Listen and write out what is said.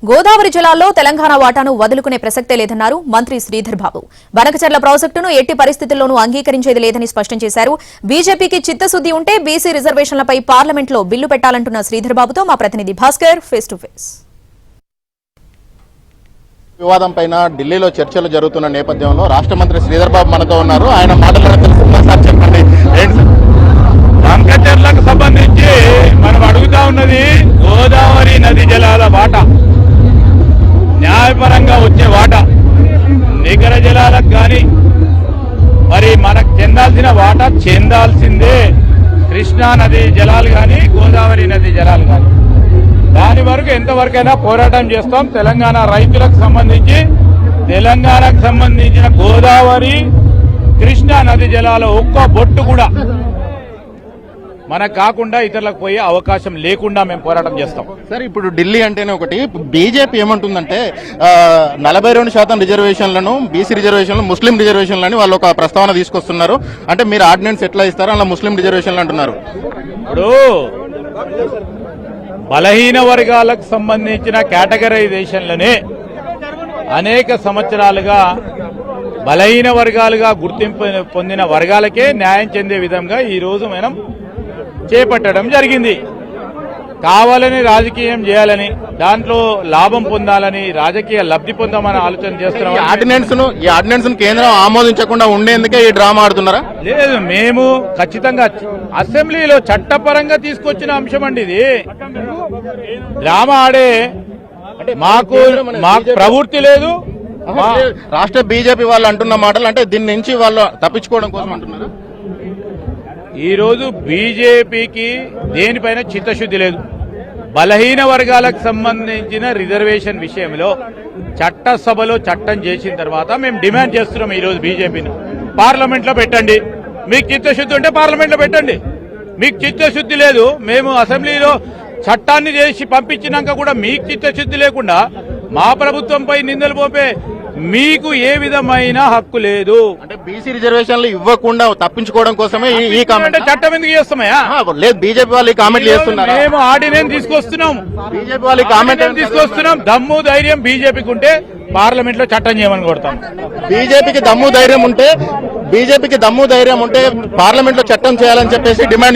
గోదావరి జలాల్లో తెలంగాణ వాటాను వదులుకునే ప్రసక్తే లేదన్నారు మంత్రి శ్రీధర్ బాబు. బనకచర్ల ప్రాజెక్టును ఎట్టి పరిస్థితుల్లోనూ అంగీకరించేది లేదని స్పష్టం చేశారు. బీజేపీకి చిత్తశుద్ది ఉంటే బీసీ రిజర్వేషన్లపై పార్లమెంట్లో బిల్లు పెట్టాలంటున్న శ్రీధర్ బాబుతో మా ప్రతినిధి భాస్కర్ ఫేస్ టు ఫేస్. వివాదం పైన ఢిల్లీలో చర్చలు జరుగుతున్న నేపథ్యంలో రాష్ట్ర మంత్రి శ్రీధర్ బాబు మనతో ఉన్నారు. ఆయన మాటలను తెలుసుకుందాం. సార్ చెప్పండి, బనకచర్లకు సంబంధించి మనం అడుగుతా ఉన్నది గోదావరి నది జలాల వాటా, న్యాయపరంగా వచ్చే వాటా, నికర జలాలకు కానీ మరి మనకు చెందాల్సిన వాటా చెందాల్సిందే. కృష్ణా నది జలాలు కానీ గోదావరి నది జలాలు కానీ దాని వరకు ఎంతవరకైనా పోరాటం చేస్తాం. తెలంగాణ రైతులకు సంబంధించి తెలంగాణకు సంబంధించిన గోదావరి కృష్ణా నది జలాల ఒక్క బొట్టు కూడా మనకు కాకుండా ఇతరులకు పోయే అవకాశం లేకుండా మేము పోరాటం చేస్తాం. సార్, ఇప్పుడు ఢిల్లీ అంటేనే ఒకటి, బీజేపీ ఏమంటుందంటే 42% రిజర్వేషన్లను, బీసీ రిజర్వేషన్లు, ముస్లిం రిజర్వేషన్లని వాళ్ళు ఒక ప్రస్తావన తీసుకొస్తున్నారు. అంటే మీరు ఆర్డినెన్స్ ఎట్లా ఇస్తారో అలా ముస్లిం రిజర్వేషన్లు అంటున్నారు. ఇప్పుడు బలహీన వర్గాలకు సంబంధించిన కేటగరైజేషన్లనే అనేక సంవత్సరాలుగా బలహీన వర్గాలుగా గుర్తింపు పొందిన వర్గాలకే న్యాయం చెందే విధంగా ఈ రోజు మనం చేపట్టడం జరిగింది. కావాలని రాజకీయం చేయాలని, దాంట్లో లాభం పొందాలని, రాజకీయ లబ్ధి పొందామని ఆలోచన చేస్తున్నాం. ఈ ఆర్డినెన్స్ కేంద్రం ఆమోదించకుండా ఉండేందుకే ఈ డ్రామా ఆడుతున్నారా? లేదు, మేము ఖచ్చితంగా అసెంబ్లీలో చట్టపరంగా తీసుకొచ్చిన అంశం అండి ఇది. డ్రామా ఆడే మాకు ప్రవృత్తి లేదు. రాష్ట్ర బీజేపీ వాళ్ళు అంటున్న మాటలు అంటే దీని నుంచి వాళ్ళు తప్పించుకోవడం కోసం అంటున్నారా? ఈ రోజు బీజేపీకి దేనిపైన చిత్తశుద్ధి లేదు. బలహీన వర్గాలకు సంబంధించిన రిజర్వేషన్ విషయంలో చట్టసభలో చట్టం చేసిన తర్వాత మేము డిమాండ్ చేస్తున్నాం. ఈ రోజు బీజేపీని పార్లమెంట్ లో పెట్టండి. మీకు చిత్తశుద్ధి ఉంటే పార్లమెంట్ లో పెట్టండి. మీకు చిత్తశుద్ధి లేదు, మేము అసెంబ్లీలో చట్టాన్ని చేసి పంపించినాక కూడా మీకు చిత్తశుద్ధి లేకుండా మా ప్రభుత్వంపై నిందలు పోపే మీకు ఏ విధమైన హక్కు లేదు. అంటే బీసీ రిజర్వేషన్లు ఇవ్వకుండా తప్పించుకోవడం కోసమే ఈ కామెంట్. చట్టం ఎందుకు చేస్తామయ్యా? లేదు, బీజేపీ వాళ్ళు ఈ కామెంట్ చేస్తున్నారు. మేము ఆర్డినెన్స్ తీసుకొస్తున్నాం, బీజేపీ వాళ్ళు కామెంట్ తీసుకొస్తున్నాం. దమ్ము ధైర్యం బీజేపీకి ఉంటే పార్లమెంట్ లో చట్టం చేయమని కొడతాం. బీజేపీకి దమ్ము ధైర్యం ఉంటే పార్లమెంట్ లో చట్టం చేయాలని చెప్పేసి డిమాండ్